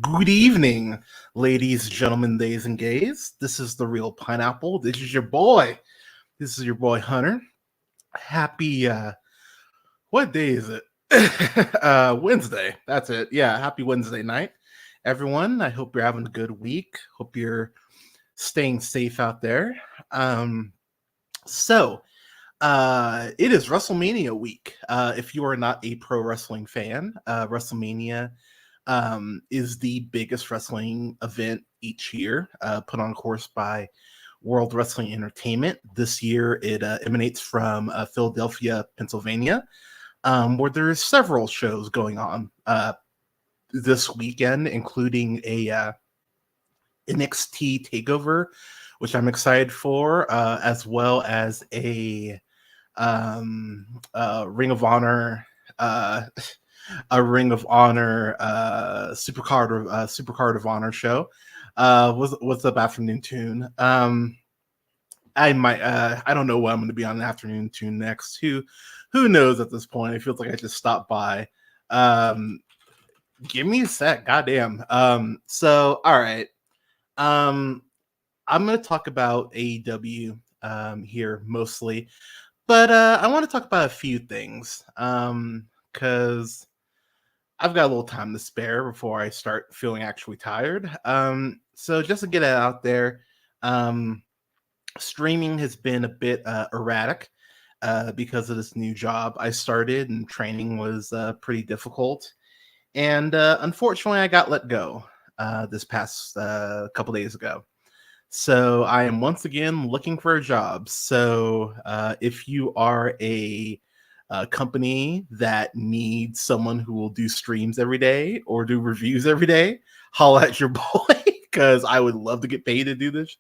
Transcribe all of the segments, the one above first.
Good evening, ladies, gentlemen, days, and gays. This is the Real Pineapple. This is your boy. This is your boy Hunter. Happy what day is it? Wednesday. That's it. Yeah, happy Wednesday night. Everyone, I hope you're having a good week. Hope you're staying safe out there. So it is WrestleMania week. If you are not a pro wrestling fan, WrestleMania is the biggest wrestling event each year, put on course by World Wrestling Entertainment. This year, it emanates from Philadelphia, Pennsylvania, where there's several shows going on this weekend, including a NXT Takeover, which I'm excited for, as well as a Ring of Honor. A Ring of Honor Supercard of Honor show. What's up, Afternoon Tune? I might I don't know what I'm going to be on the Afternoon Tune next. Who knows at this point? It feels like I just stopped by. Give me a sec, goddamn. So all right. I'm going to talk about AEW here mostly, but I want to talk about a few things because I've got a little time to spare before I start feeling actually tired. So just to get it out there, streaming has been a bit erratic because of this new job I started, and training was pretty difficult. And unfortunately, I got let go this past couple days ago. So I am once again looking for a job. So if you are a company that needs someone who will do streams every day or do reviews every day, holla at your boy, because I would love to get paid to do this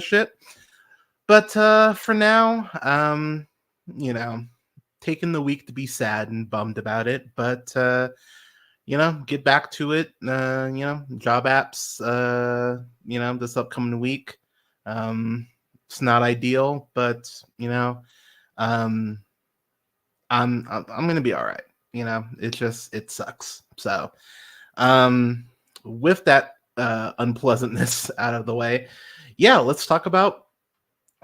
shit. But for now, taking the week to be sad and bummed about it, but get back to it. Job apps, this upcoming week. It's not ideal, but I'm gonna be all right. It sucks. So with that unpleasantness out of the way, yeah, let's talk about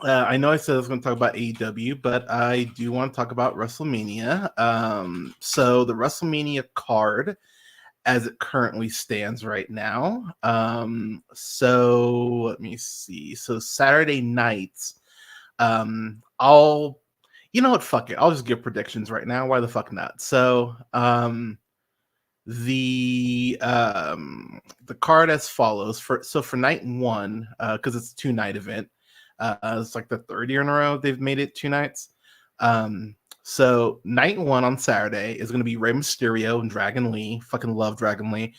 I know I said I was going to talk about AEW, but I do want to talk about WrestleMania. So the WrestleMania card as it currently stands right now. So let me see. So Saturday nights, I'll you know what? Fuck it. I'll just give predictions right now. Why the fuck not? So, the card as follows. For night one, because it's a 2-night event. It's like the third year in a row they've made it 2 nights. So night one on Saturday is going to be Rey Mysterio and Dragon Lee. Fucking love Dragon Lee.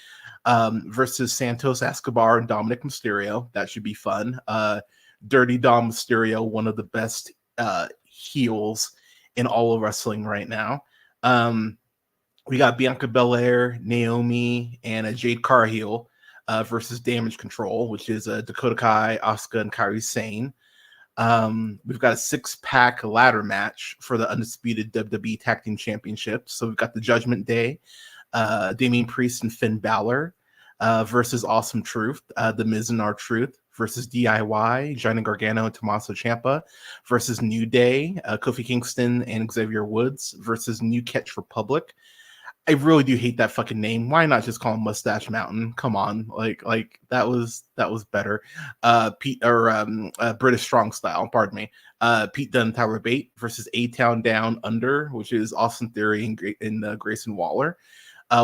Versus Santos Escobar and Dominic Mysterio. That should be fun. Dirty Dom Mysterio, one of the best heels in all of wrestling right now. We got Bianca Belair, Naomi, and a Jade Cargill versus Damage Control, which is Dakota Kai, Asuka, and Kairi Sane. We've got a 6-pack ladder match for the undisputed WWE Tag Team Championship. So we've got the Judgment Day, Damian Priest and Finn Balor versus Awesome Truth, The Miz and R-Truth versus DIY, Johnny Gargano and Tommaso Ciampa versus New Day, Kofi Kingston and Xavier Woods versus New Catch Republic. I really do hate that fucking name. Why not just call him Mustache Mountain? Come on, like that was better. British Strong Style. Pardon me. Pete Dunne, Tyler Bate versus A-Town Down Under, which is Austin Theory and Grayson Waller.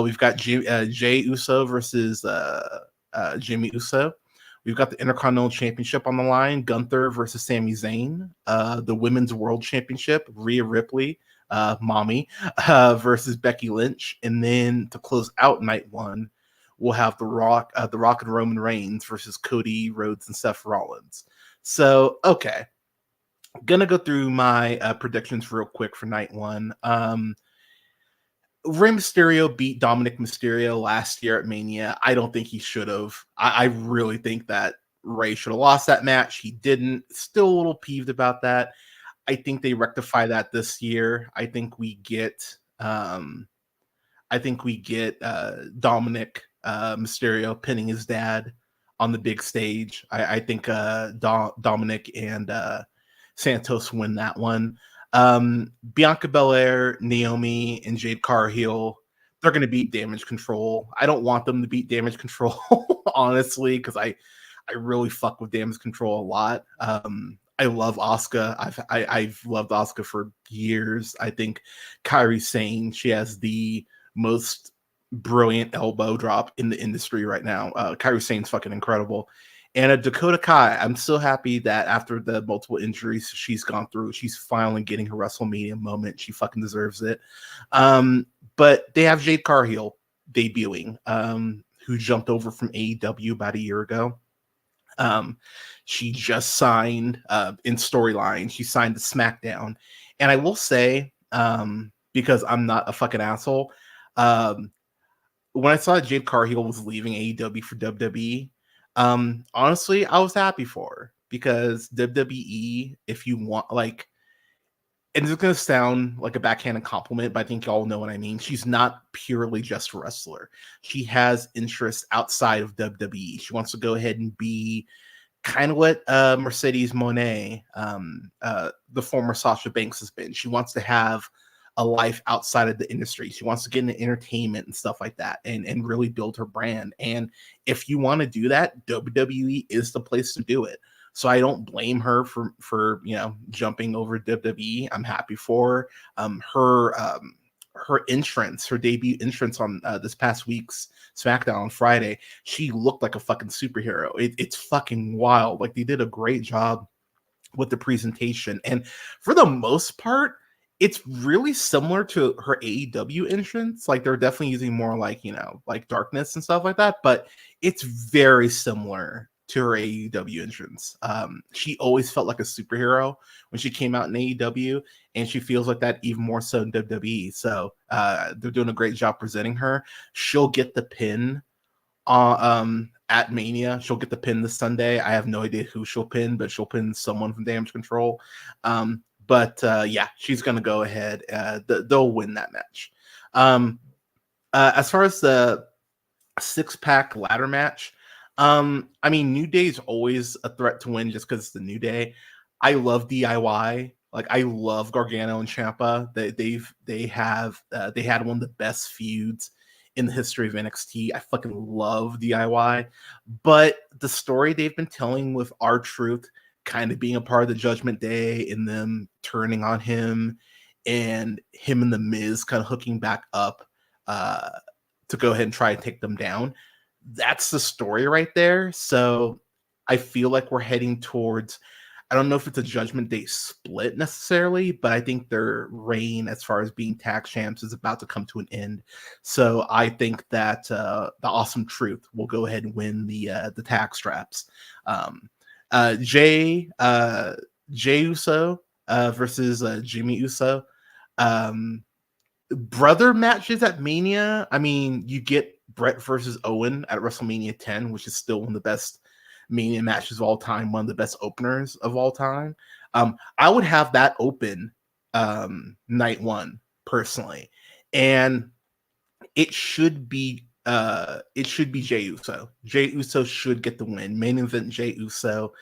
We've got Jay Uso versus Jimmy Uso. We've got the Intercontinental Championship on the line. Gunther versus Sami Zayn. The Women's World Championship. Rhea Ripley, mommy, versus Becky Lynch. And then to close out night one, we'll have The Rock and Roman Reigns versus Cody Rhodes and Seth Rollins. So, okay. I'm going to go through my predictions real quick for night one. Rey Mysterio beat Dominic Mysterio last year at Mania. I don't think he should have. I really think that Rey should have lost that match. He didn't. Still a little peeved about that. I think they rectify that this year. I think we get Dominic Mysterio pinning his dad on the big stage. I think Dominic and Santos win that one. Bianca Belair, Naomi, and Jade Cargill, they're going to beat Damage Control. I don't want them to beat Damage Control, honestly, because I really fuck with Damage Control a lot. I love Asuka. I've loved Asuka for years. I think Kairi Sane, she has the most brilliant elbow drop in the industry right now. Kairi Sane's fucking incredible. And Dakota Kai, I'm so happy that after the multiple injuries she's gone through, she's finally getting her WrestleMania moment. She fucking deserves it. But they have Jade Cargill debuting, who jumped over from AEW about a year ago. She just signed in storyline. She signed to SmackDown. And I will say, because I'm not a fucking asshole, when I saw Jade Cargill was leaving AEW for WWE, honestly, I was happy for her because WWE, if you want, like, and it's going to sound like a backhanded compliment, but I think y'all know what I mean. She's not purely just a wrestler. She has interests outside of WWE. She wants to go ahead and be kind of what Mercedes Moné, the former Sasha Banks, has been. She wants to have a life outside of the industry. She wants to get into entertainment and stuff like that and really build her brand. And if you want to do that, WWE is the place to do it. So I don't blame her for jumping over WWE. I'm happy for her entrance, her debut entrance on this past week's SmackDown on Friday. She looked like a fucking superhero. It's fucking wild. Like, they did a great job with the presentation, and for the most part, it's really similar to her AEW entrance. Like, they're definitely using more like darkness and stuff like that, but it's very similar to her AEW entrance. She always felt like a superhero when she came out in AEW, and she feels like that even more so in WWE. So they're doing a great job presenting her. She'll get the pin at Mania. She'll get the pin this Sunday. I have no idea who she'll pin, but she'll pin someone from Damage Control. But yeah, she's gonna go ahead. They'll win that match. As far as the 6-pack ladder match, I mean, New Day's always a threat to win just because it's the New Day. I love DIY. Like, I love Gargano and Ciampa. They had one of the best feuds in the history of NXT. I fucking love DIY. But the story they've been telling with R-Truth kind of being a part of the Judgment Day and them turning on him and him and the Miz kind of hooking back up to go ahead and try and take them down. That's the story right there. So I feel like we're heading towards, I don't know if it's a Judgment Day split necessarily, but I think their reign as far as being tag champs is about to come to an end. So I think that the Awesome Truth will go ahead and win the tag straps. Jay Uso versus Jimmy Uso. Brother matches at Mania. I mean, you get Brett versus Owen at WrestleMania 10, which is still one of the best Mania matches of all time, one of the best openers of all time. I would have that open night one personally, and it should be Jey Uso. Jey Uso should get the win. Main event Jey Uso.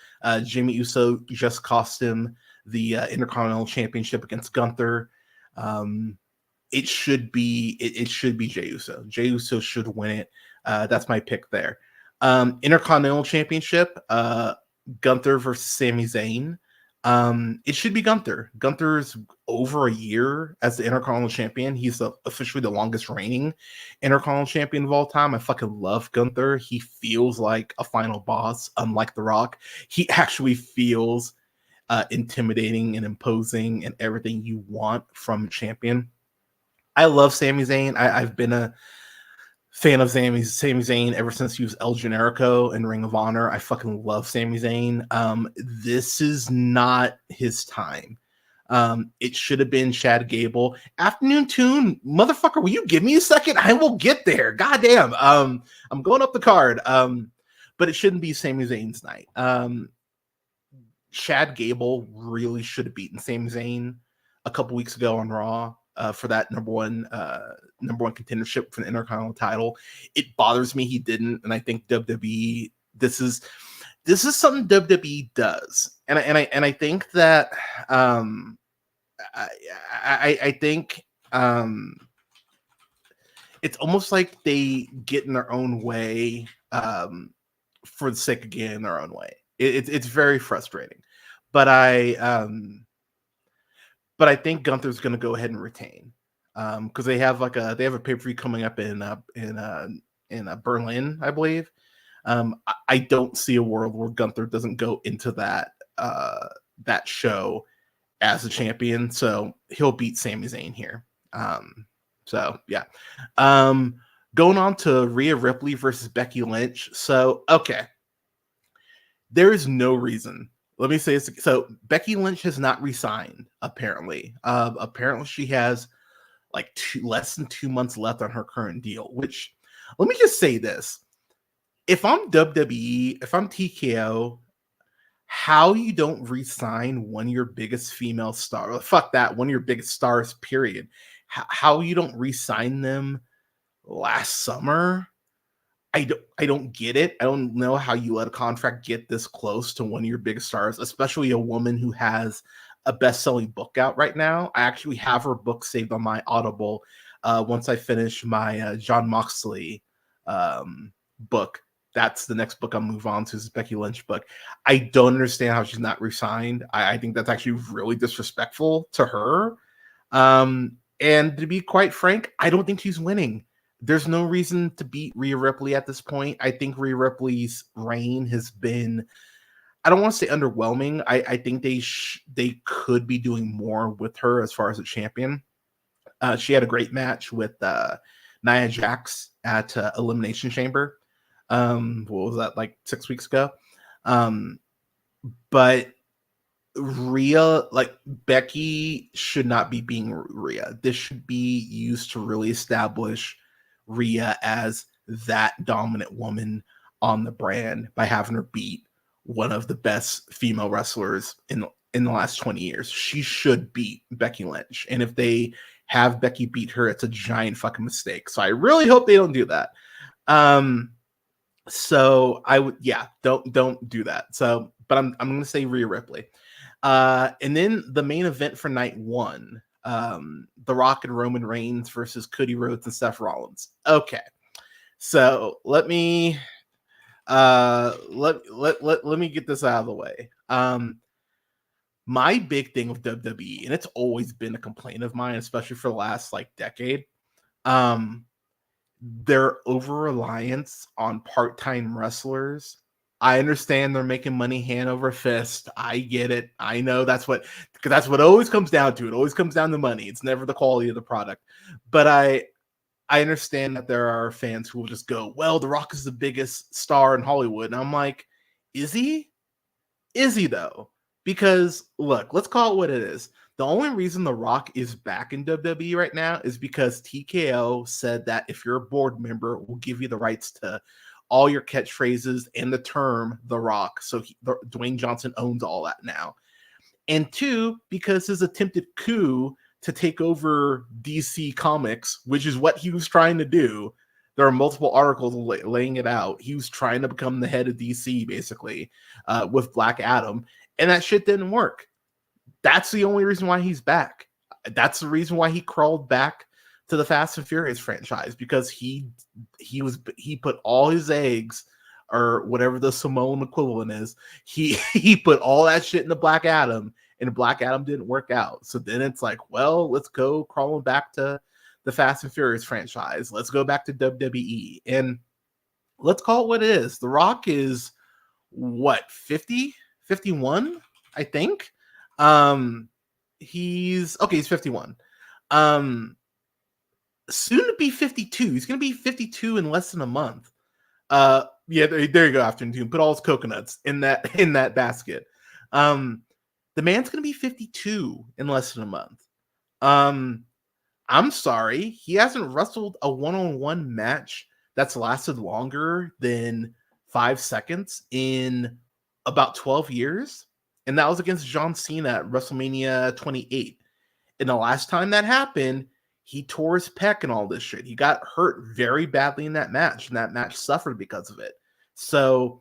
Jimmy Uso just cost him the Intercontinental Championship against Gunther. It should be Jey Uso. Jey Uso should win it. That's my pick there. Intercontinental Championship, Gunther versus Sami Zayn. It should be Gunther. Gunther's over a year as the Intercontinental Champion. He's officially the longest reigning Intercontinental Champion of all time. I fucking love Gunther. He feels like a final boss, unlike The Rock. He actually feels intimidating and imposing and everything you want from a champion. I love Sami Zayn. I've been a fan of Sami Zayn ever since he was El Generico in Ring of Honor. I fucking love Sami Zayn. This is not his time. It should have been Chad Gable. Afternoon Tune, motherfucker, will you give me a second? I will get there. Goddamn. I'm going up the card. But it shouldn't be Sami Zayn's night. Chad Gable really should have beaten Sami Zayn a couple weeks ago on Raw. for that number one contendership for the Intercontinental title. It bothers me he didn't, and I think WWE this is something WWE does, and I think that I think it's almost like they get in their own way for the sake of getting in their own way. It's very frustrating, but I think Gunther's going to go ahead and retain because they have a pay-per-view coming up in Berlin, I believe. I don't see a world where Gunther doesn't go into that show as a champion, so he'll beat Sami Zayn here. So yeah. Going on to Rhea Ripley versus Becky Lynch. So okay, there is no reason. Let me say this. So Becky Lynch has not resigned. Apparently, apparently she has like less than 2 months left on her current deal. Which, let me just say this: if I'm WWE, if I'm TKO, how you don't re-sign one of your biggest female stars? Fuck that, one of your biggest stars. Period. How you don't re-sign them last summer? I don't get it. I don't know how you let a contract get this close to one of your biggest stars, especially a woman who has a best-selling book out right now. I actually have her book saved on my Audible. Once I finish my John Moxley book, that's the next book I'll move on to, is Becky Lynch book. I don't understand how she's not re-signed. I think that's actually really disrespectful to her. And to be quite frank, I don't think she's winning. There's no reason to beat Rhea Ripley at this point. I think Rhea Ripley's reign has been, I don't want to say underwhelming. I think they could be doing more with her as far as a champion. She had a great match with Nia Jax at Elimination Chamber. What was that, like 6 weeks ago? But Rhea, like Becky, should not be being Rhea. This should be used to really establish Rhea as that dominant woman on the brand by having her beat one of the best female wrestlers in the last 20 years. She should beat Becky Lynch. And if they have Becky beat her, it's a giant fucking mistake. So I really hope they don't do that. So I would, don't do that. So, but I'm going to say Rhea Ripley. And then the main event for night one, The Rock and Roman Reigns versus Cody Rhodes and Seth Rollins. Okay, so let me let me get this out of the way. My big thing with WWE, and it's always been a complaint of mine, especially for the last like decade, their over-reliance on part-time wrestlers. I understand they're making money hand over fist. I get it. I know that's what always comes down to. It always comes down to money. It's never the quality of the product. But I understand that there are fans who will just go, well, The Rock is the biggest star in Hollywood. And I'm like, is he? Is he though? Because look, let's call it what it is. The only reason The Rock is back in WWE right now is because TKO said that if you're a board member, we'll give you the rights to all your catchphrases and the term The Rock. So Dwayne Johnson owns all that now. And two, because his attempted coup to take over DC Comics, which is what he was trying to do. There are multiple articles laying it out. He was trying to become the head of DC, basically, with Black Adam. And that shit didn't work. That's the only reason why he's back. That's the reason why he crawled back to the Fast and Furious franchise, because he put all his eggs, or whatever the Samoan equivalent is, he put all that shit into Black Adam, and Black Adam didn't work out. So then it's like, well, let's go crawling back to the Fast and Furious franchise. Let's go back to WWE, and let's call it what it is. The Rock is what, 50, 51, I think. He's 51. Soon to be 52. He's going to be 52 in less than a month. Yeah, there you go, Afternoon. Put all his coconuts in that basket. The man's going to be 52 in less than a month. I'm sorry, he hasn't wrestled a one-on-one match that's lasted longer than 5 seconds in about 12 years. And that was against John Cena at WrestleMania 28. And the last time that happened, he tore his pec and all this shit. He got hurt very badly in that match, and that match suffered because of it. So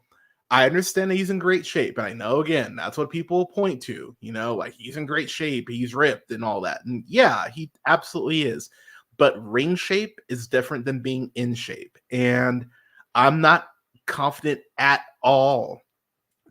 I understand that he's in great shape, and I know, again, that's what people point to, like he's in great shape, he's ripped and all that. And yeah, he absolutely is. But ring shape is different than being in shape. And I'm not confident at all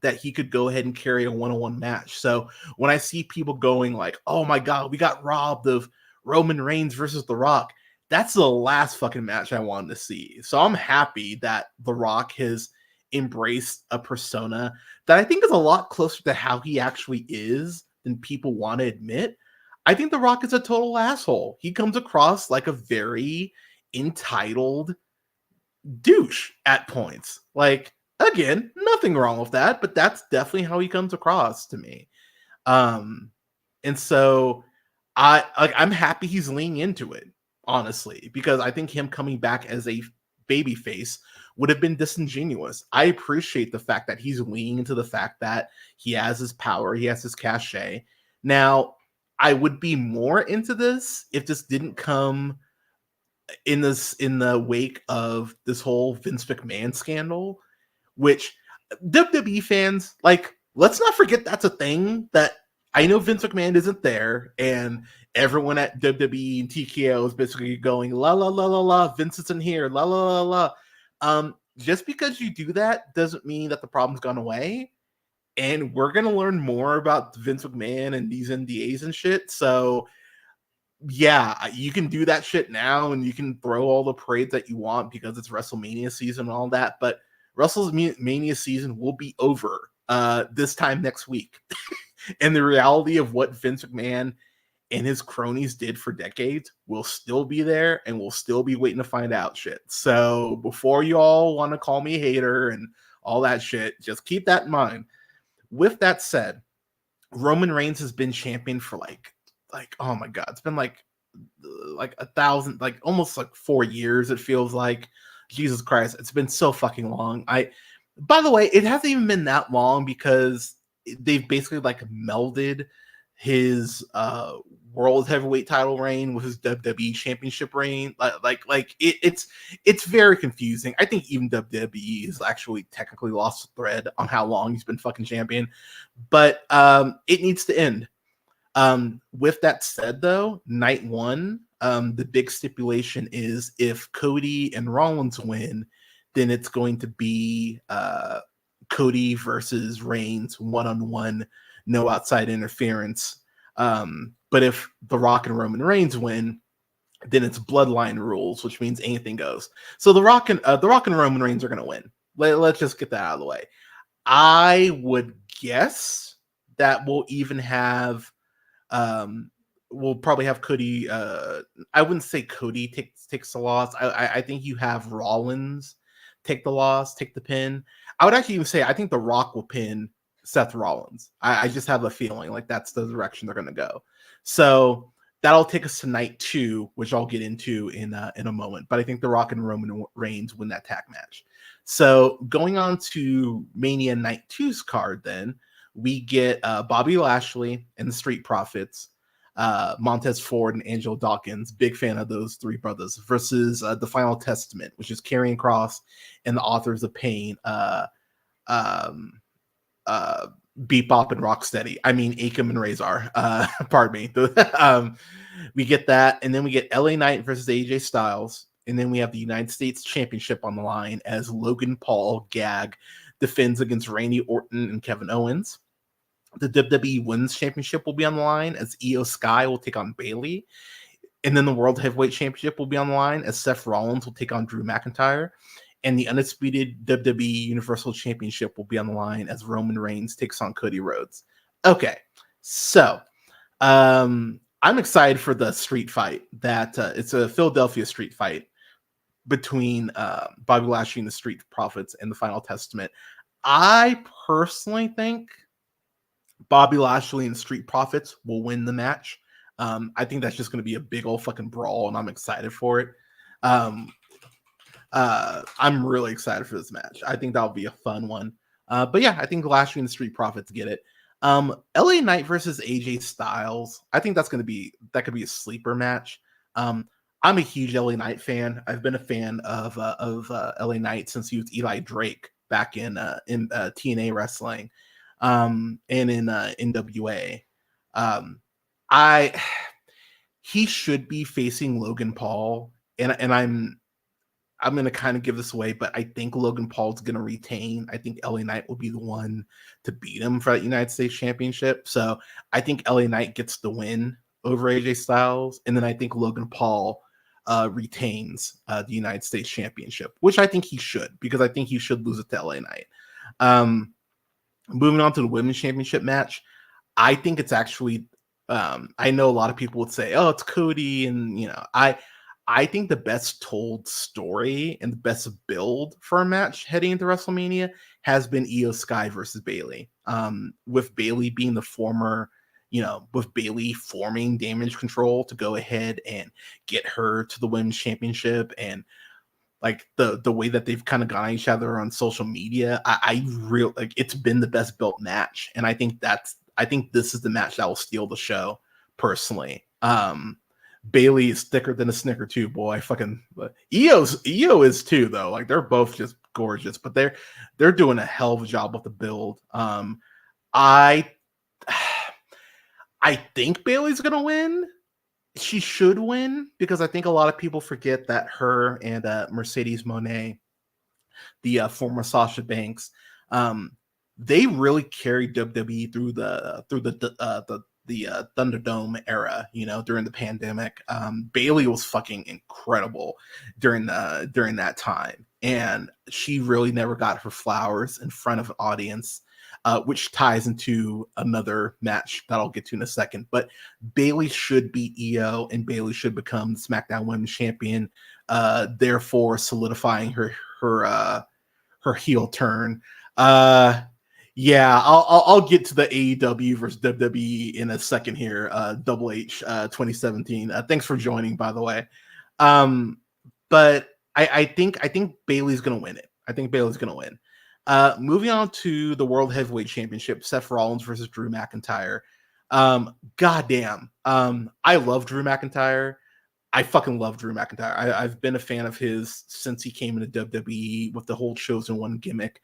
that he could go ahead and carry a one-on-one match. So when I see people going like, oh my God, we got robbed of Roman Reigns versus The Rock, that's the last fucking match I wanted to see. So I'm happy that The Rock has embraced a persona that I think is a lot closer to how he actually is than people want to admit. I think The Rock is a total asshole. He comes across like a very entitled douche at points. Like, again, nothing wrong with that, but that's definitely how he comes across to me. And so I'm happy he's leaning into it, honestly, because I think him coming back as a baby face would have been disingenuous. I appreciate the fact that he's leaning into the fact that he has his power, he has his cachet. Now, I would be more into this if this didn't come in the wake of this whole Vince McMahon scandal, which WWE fans, like, let's not forget that's a thing. That I know Vince McMahon isn't there, and everyone at WWE and TKO is basically going la la la la la. Vince isn't here, la la la la. Just because you do that doesn't mean that the problem's gone away. And we're gonna learn more about Vince McMahon and these NDAs and shit. So yeah, you can do that shit now, and you can throw all the parades that you want because it's WrestleMania season and all that. But WrestleMania season will be over this time next week. And the reality of what Vince McMahon and his cronies did for decades will still be there, and we'll still be waiting to find out shit. So before you all want to call me a hater and all that shit, just keep that in mind. With that said, Roman Reigns has been champion for like oh my God, it's been like 1,000, like almost like 4 years. It feels like, Jesus Christ, it's been so fucking long. By the way, it hasn't even been that long because they've basically like melded his world heavyweight title reign with his WWE championship reign. It's very confusing. I think even WWE has actually technically lost the thread on how long he's been fucking champion, but it needs to end. With that said, though, night one, the big stipulation is if Cody and Rollins win, then it's going to be Cody versus Reigns one-on-one, no outside interference. But if The Rock and Roman Reigns win, then it's bloodline rules, which means anything goes. So The Rock and Roman Reigns are going to win. Let's just get that out of the way. I would guess that we'll even have we'll probably have Cody. I wouldn't say Cody takes the loss. I think you have Rollins take the loss, take the pin. I would actually even say I think The Rock will pin Seth Rollins. I just have a feeling like that's the direction they're going to go. So that'll take us to night 2, which I'll get into in a moment. But I think The Rock and Roman Reigns win that tag match. So going on to Mania Night 2's card, then we get Bobby Lashley and the Street Profits, Montez Ford and Angelo Dawkins, big fan of those three brothers, versus the Final Testament, which is Karrion Kross and the Authors of Pain, Bebop and Rocksteady. I mean, Akam and Razor. Pardon me. We get that, and then we get LA Knight versus AJ Styles, and then we have the United States Championship on the line as Logan Paul Gag defends against Randy Orton and Kevin Owens. The WWE Women's Championship will be on the line as Io Sky will take on Bayley. And then the World Heavyweight Championship will be on the line as Seth Rollins will take on Drew McIntyre. And the undisputed WWE Universal Championship will be on the line as Roman Reigns takes on Cody Rhodes. Okay, so I'm excited for the street fight. That it's a Philadelphia street fight between Bobby Lashley and the Street Profits and the Final Testament. I personally think Bobby Lashley and Street Profits will win the match. I think that's just going to be a big old fucking brawl, and I'm excited for it. I'm really excited for this match. I think that'll be a fun one. But yeah, I think Lashley and the Street Profits get it. LA Knight versus AJ Styles. I think that could be a sleeper match. I'm a huge LA Knight fan. I've been a fan of LA Knight since he was Eli Drake back in TNA wrestling, and in NWA. I He should be facing Logan Paul, and I'm going to kind of give this away, but I think Logan Paul's going to retain. I think LA Knight will be the one to beat him for that United States Championship. So I think LA Knight gets the win over AJ Styles, and then I think Logan Paul retains the United States Championship, which I think he should, because I think he should lose it to LA Knight. Moving on to the Women's Championship match, I think it's actually, I know a lot of people would say, oh, it's Cody, and I think the best told story and the best build for a match heading into WrestleMania has been Io Sky versus Bayley. With Bayley being the former, with Bayley forming Damage Control to go ahead and get her to the Women's Championship, and like the way that they've kind of gone at each other on social media, I really like, it's been the best built match, and I think this is the match that will steal the show personally. Bayley is thicker than a Snicker too, boy. Fucking Io is too, though. Like, they're both just gorgeous, but they're doing a hell of a job with the build. I think Bayley's gonna win. She should win, because I think a lot of people forget that her and Mercedes Moné, the former Sasha Banks, they really carried WWE through the Thunderdome era, during the pandemic. Bayley was fucking incredible during that time, and she really never got her flowers in front of an audience, which ties into another match that I'll get to in a second. But Bayley should beat Io, and Bayley should become SmackDown Women's Champion, therefore solidifying her heel turn. Yeah, I'll get to the AEW versus WWE in a second here. Double H 2017. Thanks for joining, by the way. But I think Bayley's gonna win it. I think Bayley's gonna win. Moving on to the World Heavyweight Championship, Seth Rollins versus Drew McIntyre. Goddamn. I love Drew McIntyre. I fucking love Drew McIntyre. I've been a fan of his since he came into WWE with the whole Chosen One gimmick.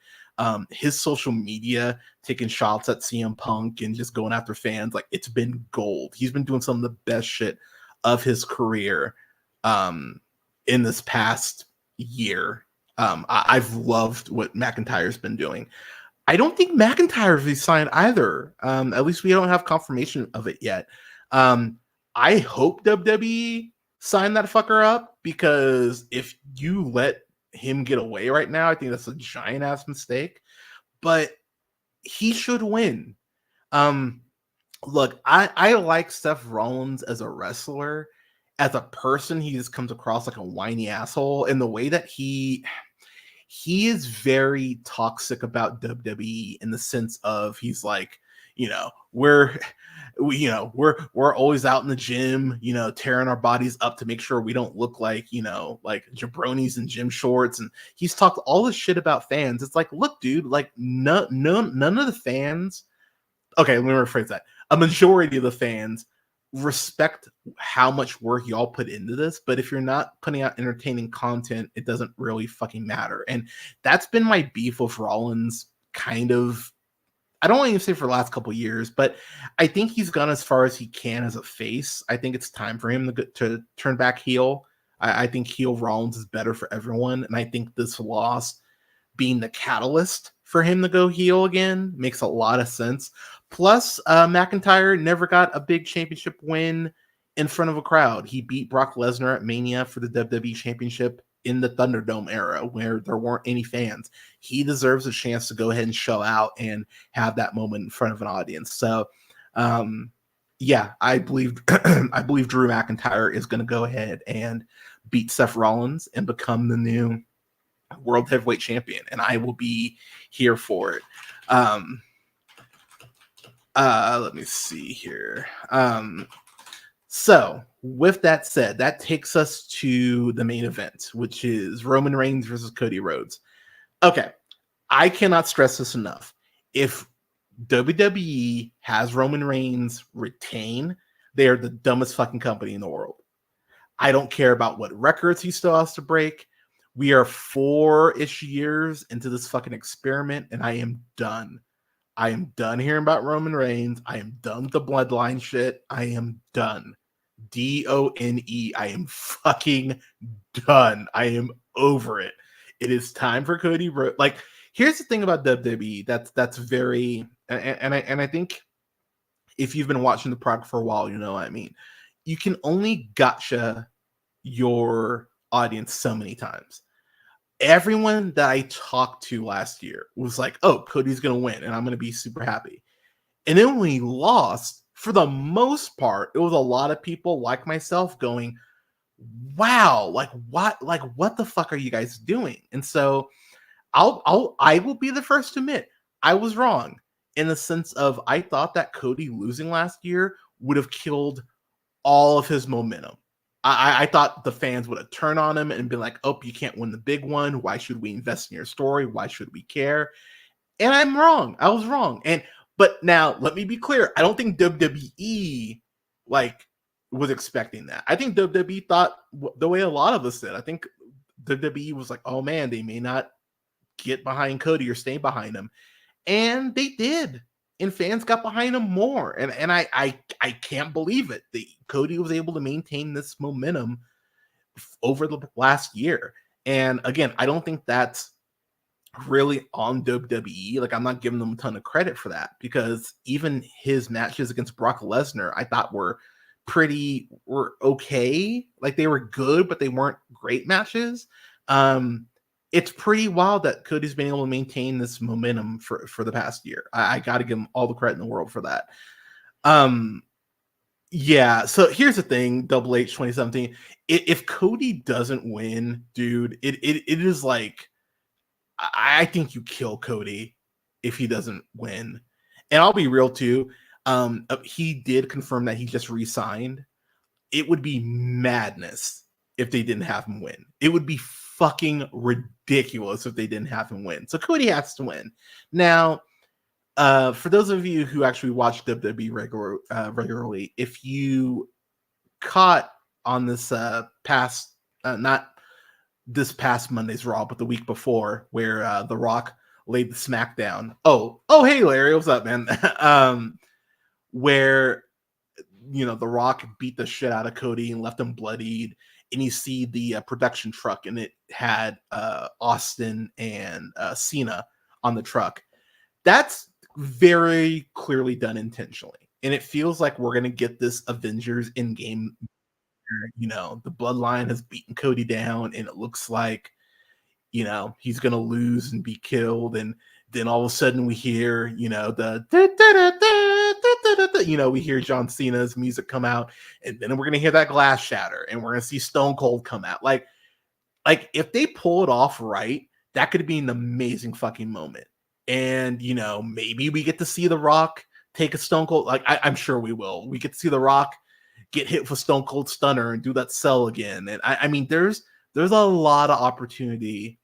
His social media, taking shots at CM Punk and just going after fans, like, it's been gold. He's been doing some of the best shit of his career in this past year. I've loved what McIntyre's been doing. I don't think McIntyre resigned either. At least we don't have confirmation of it yet. I hope WWE signed that fucker up, because if you let him get away right now, I think that's a giant ass mistake. But he should win. Look, I like Seth Rollins as a wrestler. As a person, he just comes across like a whiny asshole, and the way that he is very toxic about WWE, in the sense of, he's like, we're always out in the gym, tearing our bodies up to make sure we don't look like, like jabronis and gym shorts. And he's talked all this shit about fans. It's like, look, dude, like, none of the fans. Okay, let me rephrase that. A majority of the fans respect how much work y'all put into this, but if you're not putting out entertaining content, it doesn't really fucking matter. And that's been my beef with Rollins, kind of. I don't want to say for the last couple of years, but I think he's gone as far as he can as a face. I think it's time for him to turn back heel. I think heel Rollins is better for everyone, and I think this loss being the catalyst for him to go heel again makes a lot of sense. Plus, McIntyre never got a big championship win in front of a crowd. He beat Brock Lesnar at Mania for the WWE Championship in the Thunderdome era, where there weren't any fans. He deserves a chance to go ahead and show out and have that moment in front of an audience. So, yeah, I believe Drew McIntyre is going to go ahead and beat Seth Rollins and become the new World Heavyweight Champion, and I will be here for it. Let me see here. So, with that said, that takes us to the main event, which is Roman Reigns versus Cody Rhodes. Okay, I cannot stress this enough. If WWE has Roman Reigns retain. They are the dumbest fucking company in the world. I don't care about what records he still has to break. We are 4-ish years into this fucking experiment, and I am done. I am done hearing about Roman Reigns. I am done with the bloodline shit. I am done. DONE. I am fucking done. I am over it. It is time for Cody Rhodes. Like, here's the thing about WWE that's very, and I think if you've been watching the product for a while, you know what I mean. You can only gotcha your audience so many times. Everyone that I talked to last year was like, oh, Cody's going to win and I'm going to be super happy. And then when he lost, for the most part, it was a lot of people like myself going, wow, like what the fuck are you guys doing? And so I will be the first to admit I was wrong in the sense of I thought that Cody losing last year would have killed all of his momentum. I thought the fans would have turned on him and been like, oh, you can't win the big one. Why should we invest in your story? Why should we care? And I'm wrong. I was wrong. But now let me be clear. I don't think WWE like was expecting that. I think WWE thought the way a lot of us did. I think WWE was like, oh man, they may not get behind Cody or stay behind him. And they did. And fans got behind him more. And I can't believe it. Cody was able to maintain this momentum over the last year. And again, I don't think that's really on WWE. Like, I'm not giving them a ton of credit for that because even his matches against Brock Lesnar, I thought were okay. Like, they were good, but they weren't great matches. It's pretty wild that Cody's been able to maintain this momentum for the past year. I got to give him all the credit in the world for that. Yeah. So here's the thing, Double H 2017. If Cody doesn't win, dude, it is like, I think you kill Cody if he doesn't win. And I'll be real too. He did confirm that he just re-signed. It would be madness if they didn't have him win. It would be fucking ridiculous if they didn't have him win. So Cody has to win. Now, for those of you who actually watch WWE regularly, if you caught on this not this past Monday's Raw, but the week before, where The Rock laid the smackdown. Oh, hey Larry, what's up, man? Where The Rock beat the shit out of Cody and left him bloodied, and you see the production truck, and it had Austin and Cena on the truck. That's very clearly done intentionally, and it feels like we're gonna get this Avengers in-game. The bloodline has beaten Cody down, and it looks like he's gonna lose and be killed, and then all of a sudden we hear we hear John Cena's music come out, and then we're gonna hear that glass shatter, and we're gonna see Stone Cold come out. Like if they pull it off right, that could be an amazing fucking moment. And maybe we get to see The Rock take a Stone Cold. Like I'm sure we will. We get to see The Rock get hit with a Stone Cold Stunner and do that sell again. And I mean, there's a lot of opportunity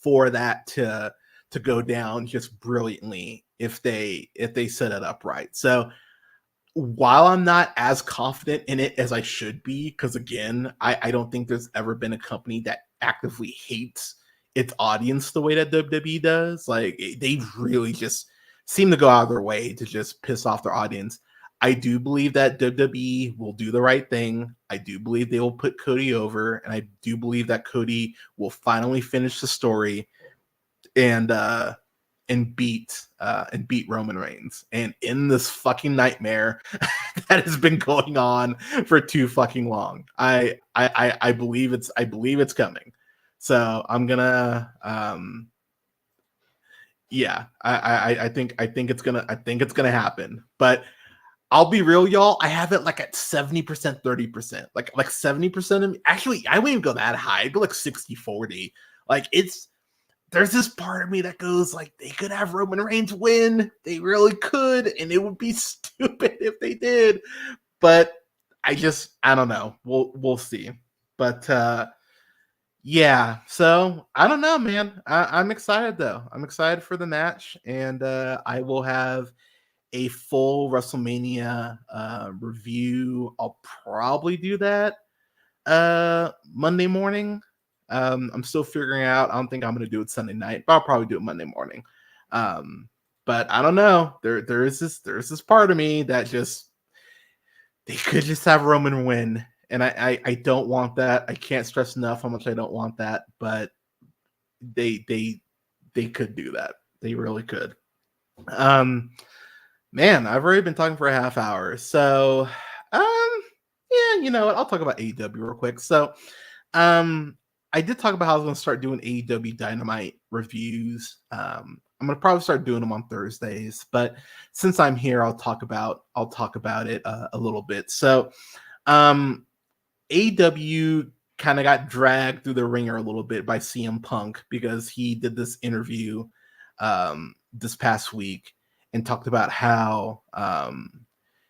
for that to go down just brilliantly if they set it up right. So while I'm not as confident in it as I should be, because again, I don't think there's ever been a company that actively hates its audience the way that WWE does. Like, they really just seem to go out of their way to just piss off their audience. I do believe that WWE will do the right thing. I do believe they will put Cody over, and I do believe that Cody will finally finish the story and beat Roman Reigns and end this fucking nightmare that has been going on for too fucking long. I believe it's coming. So I'm gonna I think it's gonna happen. But I'll be real, y'all. I have it like at 70%, 30%. Like 70% of me. Actually, I wouldn't even go that high. I'd go like 60-40. Like, there's this part of me that goes like, they could have Roman Reigns win. They really could, and it would be stupid if they did. But I don't know. We'll see. But Yeah, so I don't know, man. I'm excited though. I'm excited for the match, and I will have a full WrestleMania review. I'll probably do that Monday morning. I'm still figuring out. I don't think I'm gonna do it Sunday night, but I'll probably do it Monday morning. Um, but I don't know. There's this part of me that just they could just have Roman win. And I don't want that. I can't stress enough how much I don't want that, but they they they could do that. They really could. Um Man, I've already been talking for a half hour. So yeah, you know what? I'll talk about AEW real quick. So um I did talk about how I was gonna start doing AEW Dynamite reviews. I'm gonna probably start doing them on Thursdays, but since I'm here, I'll talk about it a little bit. So um AEW kind of got dragged through the ringer a little bit by CM Punk because he did this interview this past week and talked about how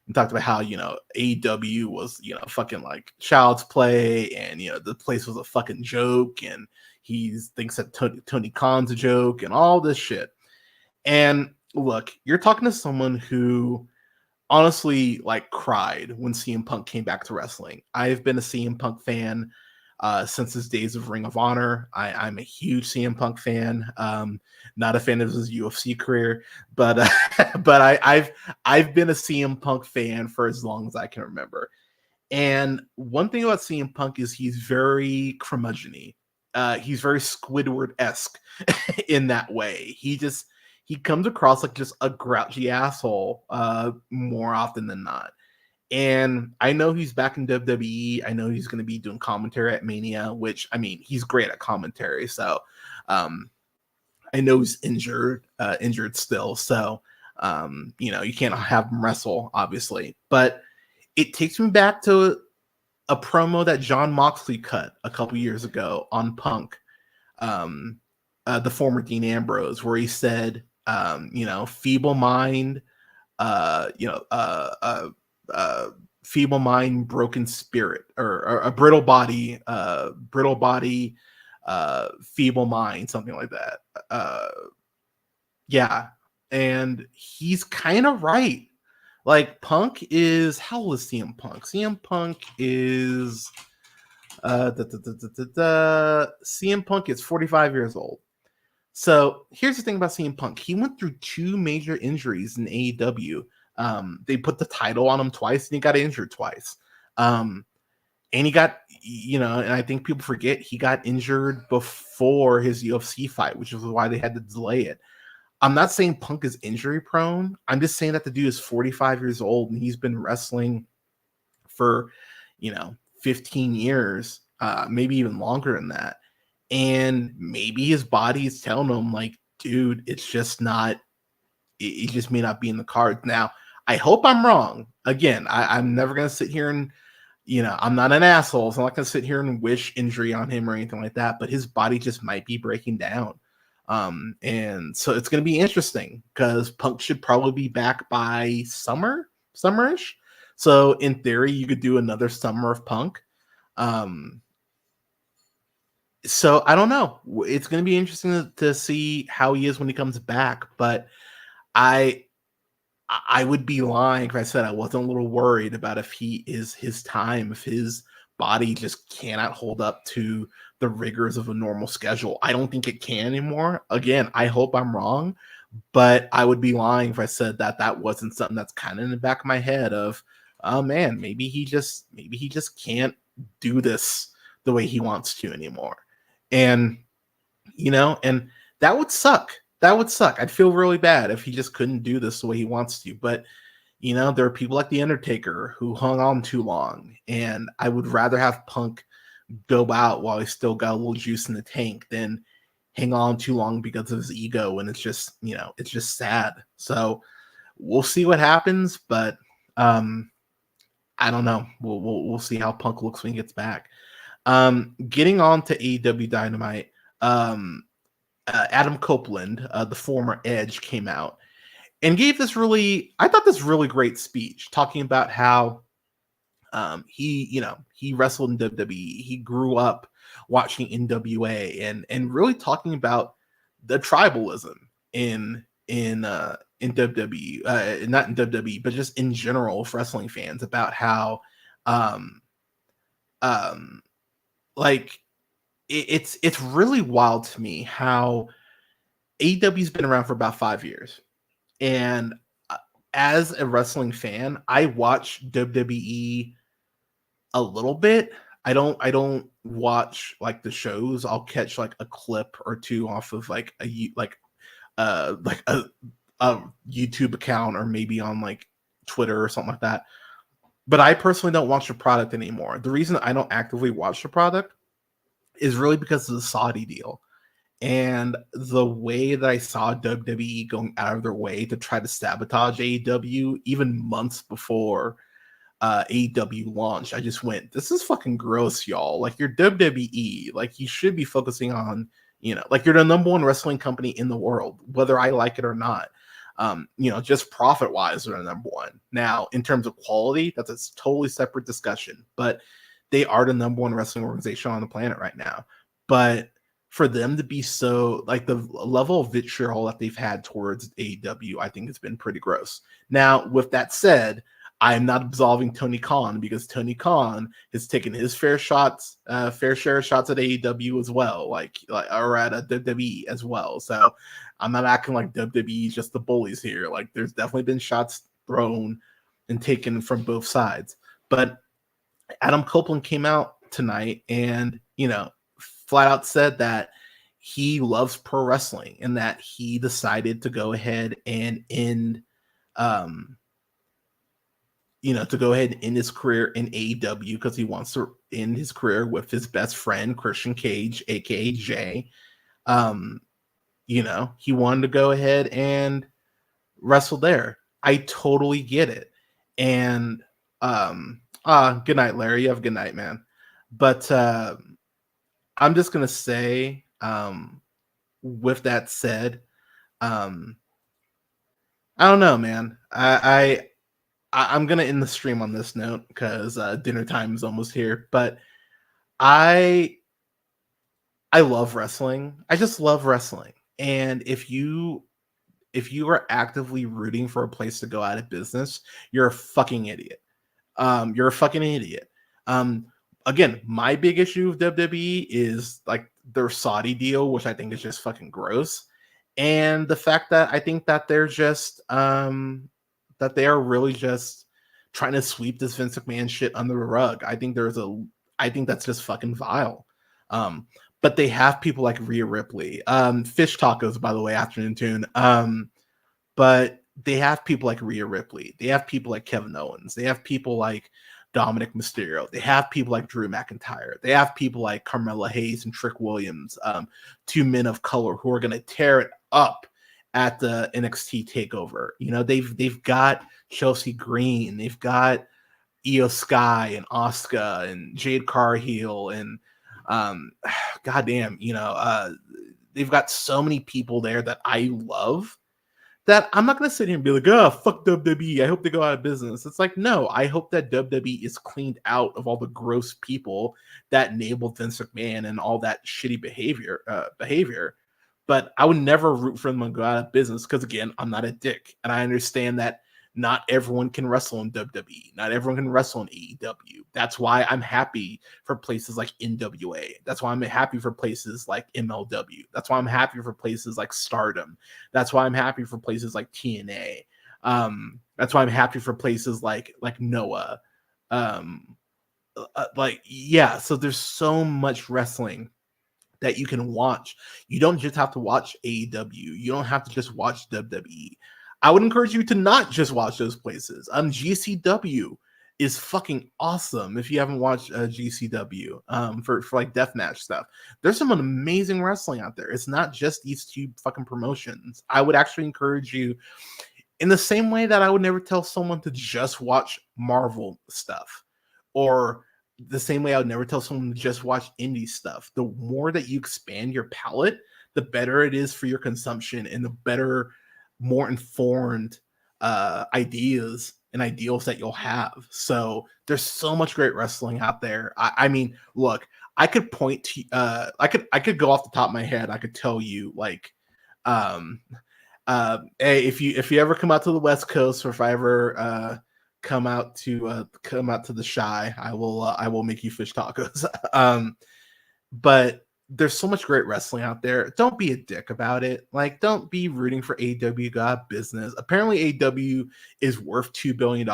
AEW was fucking like child's play, and the place was a fucking joke, and he thinks that Tony Khan's a joke and all this shit. And look, you're talking to someone who honestly like cried when CM Punk came back to wrestling. I've been a CM Punk fan since his days of Ring of Honor. I'm a huge CM Punk fan. Not a fan of his UFC career, but but I've been a CM Punk fan for as long as I can remember. And one thing about CM Punk is he's very curmudgeon-y. He's very Squidward-esque in that way. He comes across like just a grouchy asshole more often than not. And I know he's back in WWE. I know he's going to be doing commentary at Mania, which I mean, he's great at commentary. So um, I know he's injured still. So you can't have him wrestle, obviously. But it takes me back to a promo that John Moxley cut a couple years ago on Punk, um, the former Dean Ambrose, where he said, feeble mind, feeble mind, broken spirit, or a brittle body, feeble mind, something like that. Yeah, and he's kind of right. Like Punk is how old is CM Punk? CM Punk is CM Punk is 45 years old. So here's the thing about CM Punk. He went through two major injuries in AEW. They put the title on him twice, and he got injured twice. And he got, and I think people forget he got injured before his UFC fight, which is why they had to delay it. I'm not saying Punk is injury prone. I'm just saying that the dude is 45 years old and he's been wrestling for, 15 years, maybe even longer than that. And maybe his body is telling him, like, dude, it's just not, it just may not be in the cards. Now, I hope I'm wrong. Again, I'm never going to sit here and, I'm not an asshole. So I'm not going to sit here and wish injury on him or anything like that, but his body just might be breaking down. And so it's going to be interesting because Punk should probably be back by summerish. So in theory, you could do another summer of Punk. So I don't know. It's going to be interesting to see how he is when he comes back. But I would be lying if I said I wasn't a little worried about if he is his time, if his body just cannot hold up to the rigors of a normal schedule. I don't think it can anymore. Again, I hope I'm wrong, but I would be lying if I said that wasn't something that's kind of in the back of my head of, oh man, maybe he just can't do this the way he wants to anymore. And and that would suck. That would suck. I'd feel really bad if he just couldn't do this the way he wants to. But there are people like The Undertaker who hung on too long, and I would rather have Punk go out while he's still got a little juice in the tank than hang on too long because of his ego, and it's just sad. So we'll see what happens, but I don't know. We'll see how Punk looks when he gets back. Getting on to AEW Dynamite, Adam Copeland, the former Edge, came out and gave this really great speech talking about how he wrestled in WWE. He grew up watching NWA and really talking about the tribalism in WWE, not in WWE, but just in general for wrestling fans about how um um like it's really wild to me how AEW's been around for about 5 years. And uh, as a wrestling fan, I watch WWE a little bit. I don't watch like the shows. I'll catch like a clip or two off of like like a YouTube account or maybe on like Twitter or something like that. But I personally don't watch the product anymore. The reason I don't actively watch the product is really because of the Saudi deal. And the way that I saw WWE going out of their way to try to sabotage AEW even months before AEW launch, I just went, this is fucking gross, y'all. Like, you're WWE. Like, you should be focusing on, like, you're the number one wrestling company in the world, whether I like it or not. Just profit wise, they're the number one. Now, in terms of quality, that's a totally separate discussion, but they are the number one wrestling organization on the planet right now. But for them to be so, like, the level of vitriol that they've had towards AEW, I think it's been pretty gross. Now, with that said, I am not absolving Tony Khan because Tony Khan has taken his fair share of shots at AEW as well, like or at a WWE as well. So I'm not acting like WWE is just the bullies here. Like, there's definitely been shots thrown and taken from both sides. But Adam Copeland came out tonight and, flat out said that he loves pro wrestling and that he decided to go ahead and end, to go ahead and end his career in AEW because he wants to end his career with his best friend, Christian Cage, aka Jay. Um, he wanted to go ahead and wrestle there. I totally get it. And good night, Larry. You have a good night, man. But I'm just gonna say, with that said, um, I don't know, man. I'm gonna end the stream on this note because dinner time is almost here. But I I love wrestling. I just love wrestling. And if you are actively rooting for a place to go out of business, you're a fucking idiot. You're a fucking idiot. Um, Again, my big issue with WWE is like their Saudi deal, which I think is just fucking gross, and the fact that I think that they're just that they are really just trying to sweep this Vince McMahon shit under the rug. I think that's just fucking vile. Um, but they have people like Rhea Ripley, Fish Tacos, by the way, afternoon tune. But they have people like Rhea Ripley. They have people like Kevin Owens. They have people like Dominic Mysterio. They have people like Drew McIntyre. They have people like Carmella Hayes and Trick Williams, two men of color who are going to tear it up at the NXT takeover. They've got Chelsea Green. They've got Io Sky and Asuka and Jade Cargill and goddamn, they've got so many people there that I love that I'm not going to sit here and be like, oh, fuck WWE. I hope they go out of business. It's like, no, I hope that WWE is cleaned out of all the gross people that enabled Vince McMahon and all that shitty behavior. But I would never root for them to go out of business because, again, I'm not a dick. And I understand that not everyone can wrestle in WWE. Not everyone can wrestle in AEW. That's why I'm happy for places like NWA. That's why I'm happy for places like MLW. That's why I'm happy for places like Stardom. That's why I'm happy for places like TNA. That's why I'm happy for places like Noah. Yeah. So there's so much wrestling that you can watch. You don't just have to watch AEW. You don't have to just watch WWE. I would encourage you to not just watch those places. GCW is fucking awesome if you haven't watched GCW for like deathmatch stuff. There's some amazing wrestling out there. It's not just these two fucking promotions. I would actually encourage you in the same way that I would never tell someone to just watch Marvel stuff, or the same way I would never tell someone to just watch indie stuff. The more that you expand your palette, the better it is for your consumption and the better, more informed ideas and ideals that you'll have. So there's so much great wrestling out there. I mean, look, I could point to I could go off the top of my head. I could tell you like um hey, if you ever come out to the West Coast, or if I ever come out to the Shy, I will make you fish tacos. But there's so much great wrestling out there. Don't be a dick about it. Like, don't be rooting for AEW. Got business. Apparently, AEW is worth $2 billion.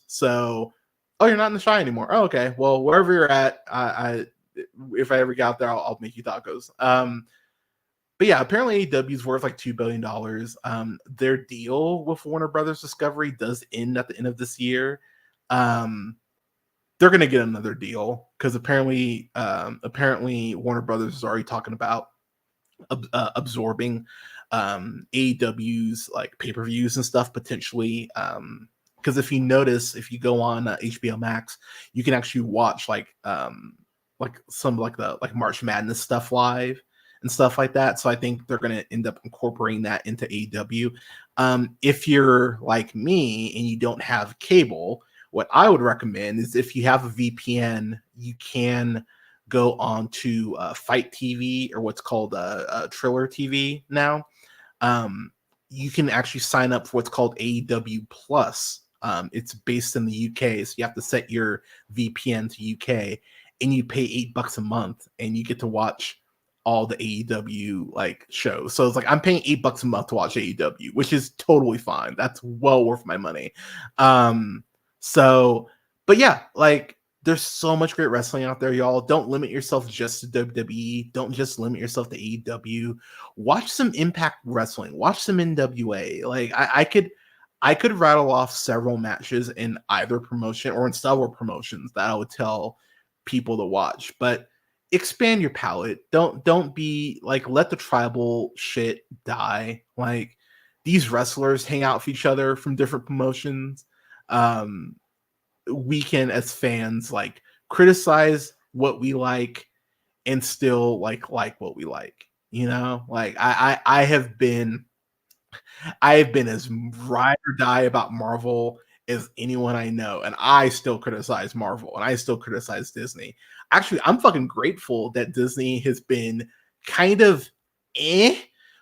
So, oh, you're not in the Shy anymore. Oh, okay. Well, wherever you're at, I if I ever get out there, I'll make you tacos. But yeah, apparently AEW is worth like $2 billion. Their deal with Warner Brothers Discovery does end at the end of this year. They're gonna get another deal because apparently Warner Brothers is already talking about absorbing AEW's like pay-per-views and stuff potentially. Because if you notice, if you go on HBO Max, you can actually watch like some like the like March Madness stuff live and stuff like that. So I think they're going to end up incorporating that into AEW. If you're like me and you don't have cable, what I would recommend is if you have a VPN, you can go on to Fight TV, or what's called Triller TV now. You can actually sign up for what's called AEW Plus. It's based in the UK, so you have to set your VPN to UK, and you pay $8 a month, and you get to watch all the AEW like shows. So it's like I'm paying $8 a month to watch AEW, which is totally fine. That's well worth my money. So, but yeah, like there's so much great wrestling out there, y'all. Don't limit yourself just to WWE. Don't just limit yourself to AEW. Watch some Impact Wrestling. Watch some NWA. Like I could rattle off several matches in either promotion or in several promotions that I would tell people to watch. But expand your palette. Don't be like, let the tribal shit die. Like, these wrestlers hang out with each other from different promotions. We can, as fans, like criticize what we like and still like what we like. You know, like I have been as ride or die about Marvel as anyone I know, and I still criticize Marvel and I still criticize Disney. Actually, I'm fucking grateful that Disney has been kind of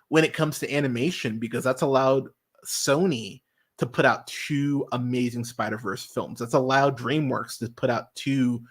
when it comes to animation, because that's allowed Sony to put out two amazing Spider-Verse films. That's allowed DreamWorks to put out two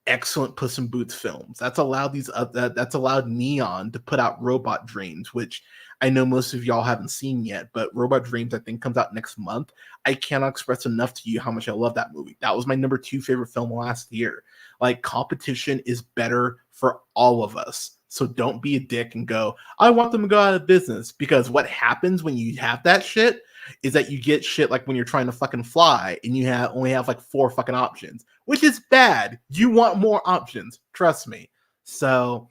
excellent Puss in Boots films. That's allowed that's allowed Neon to put out Robot Dreams, which I know most of y'all haven't seen yet, but Robot Dreams I think comes out next month. I cannot express enough to you how much I love that movie. That was my number 2 favorite film last year. Like, competition is better for all of us. So don't be a dick and go, I want them to go out of business, because what happens when you have that shit is that you get shit like when you're trying to fucking fly and you only have like 4 fucking options, which is bad. You want more options, trust me. So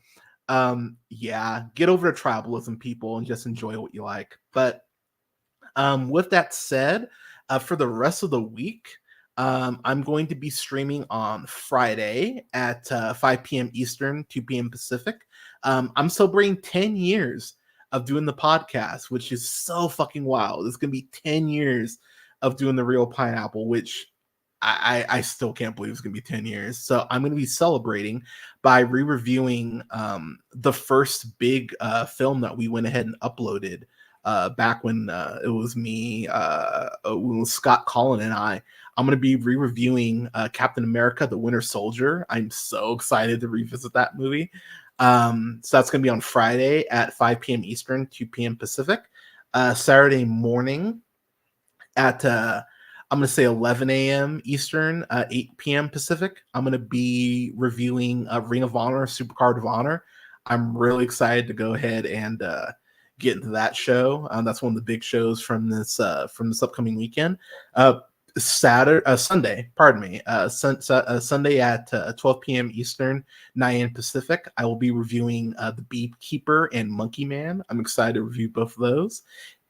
yeah, get over the tribalism, people, and just enjoy what you like. But with that said, for the rest of the week, I'm going to be streaming on Friday at 5 p.m. Eastern, 2 p.m. Pacific. I'm celebrating 10 years of doing the podcast, which is so fucking wild. It's going to be 10 years of doing the Real Pineapple, which I still can't believe it's going to be 10 years. So I'm going to be celebrating by re-reviewing the first big film that we went ahead and uploaded back when it was me, when it was Scott Collin and I. I'm going to be re-reviewing Captain America, The Winter Soldier. I'm so excited to revisit that movie. So that's going to be on Friday at 5 p.m. Eastern, 2 p.m. Pacific. Saturday morning at I'm going to say 11 a.m. Eastern, 8 p.m. Pacific. I'm going to be reviewing Ring of Honor, Supercard of Honor. I'm really excited to go ahead and get into that show. That's one of the big shows from this upcoming weekend. Sunday, pardon me, Sunday at 12 p.m. Eastern, 9 a.m. Pacific. I will be reviewing The Beekeeper and Monkey Man. I'm excited to review both of those.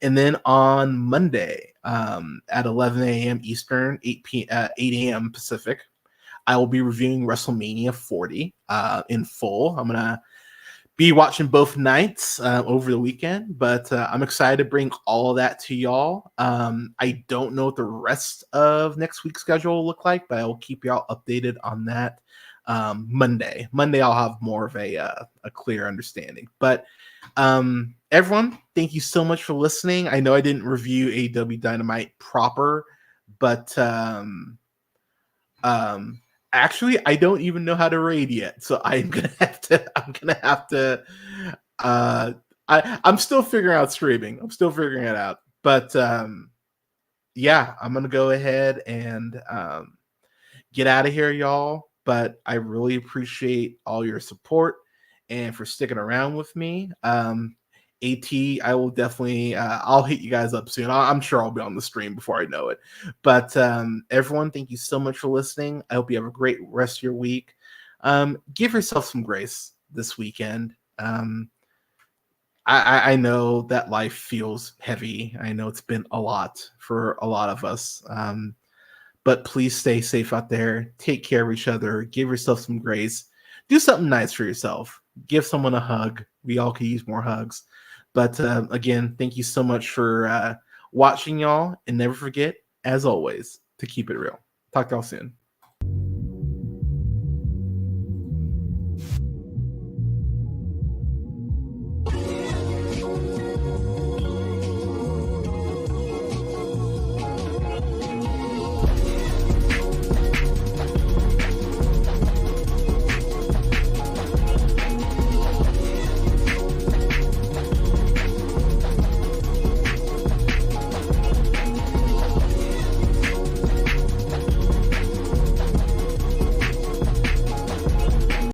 And then on Monday at 11 a.m. Eastern, 8 a.m. Pacific, I will be reviewing WrestleMania 40 in full. I'm going to be watching both nights over the weekend, but I'm excited to bring all of that to y'all. I don't know what the rest of next week's schedule will look like, but I will keep y'all updated on that Monday. Monday, I'll have more of a clear understanding. But everyone, thank you so much for listening. I know I didn't review AEW Dynamite proper, but actually, I don't even know how to raid yet, so I'm gonna have to. Uh, I'm still figuring out streaming. I'm still figuring it out, but yeah, I'm gonna go ahead and get out of here, y'all. But I really appreciate all your support and for sticking around with me. AT, I will definitely, I'll hit you guys up soon. I'm sure I'll be on the stream before I know it. But everyone, thank you so much for listening. I hope you have a great rest of your week. Give yourself some grace this weekend. I know that life feels heavy. I know it's been a lot for a lot of us. But please stay safe out there. Take care of each other. Give yourself some grace. Do something nice for yourself. Give someone a hug. We all could use more hugs. But again, thank you so much for watching, y'all. And never forget, as always, to keep it real. Talk to y'all soon.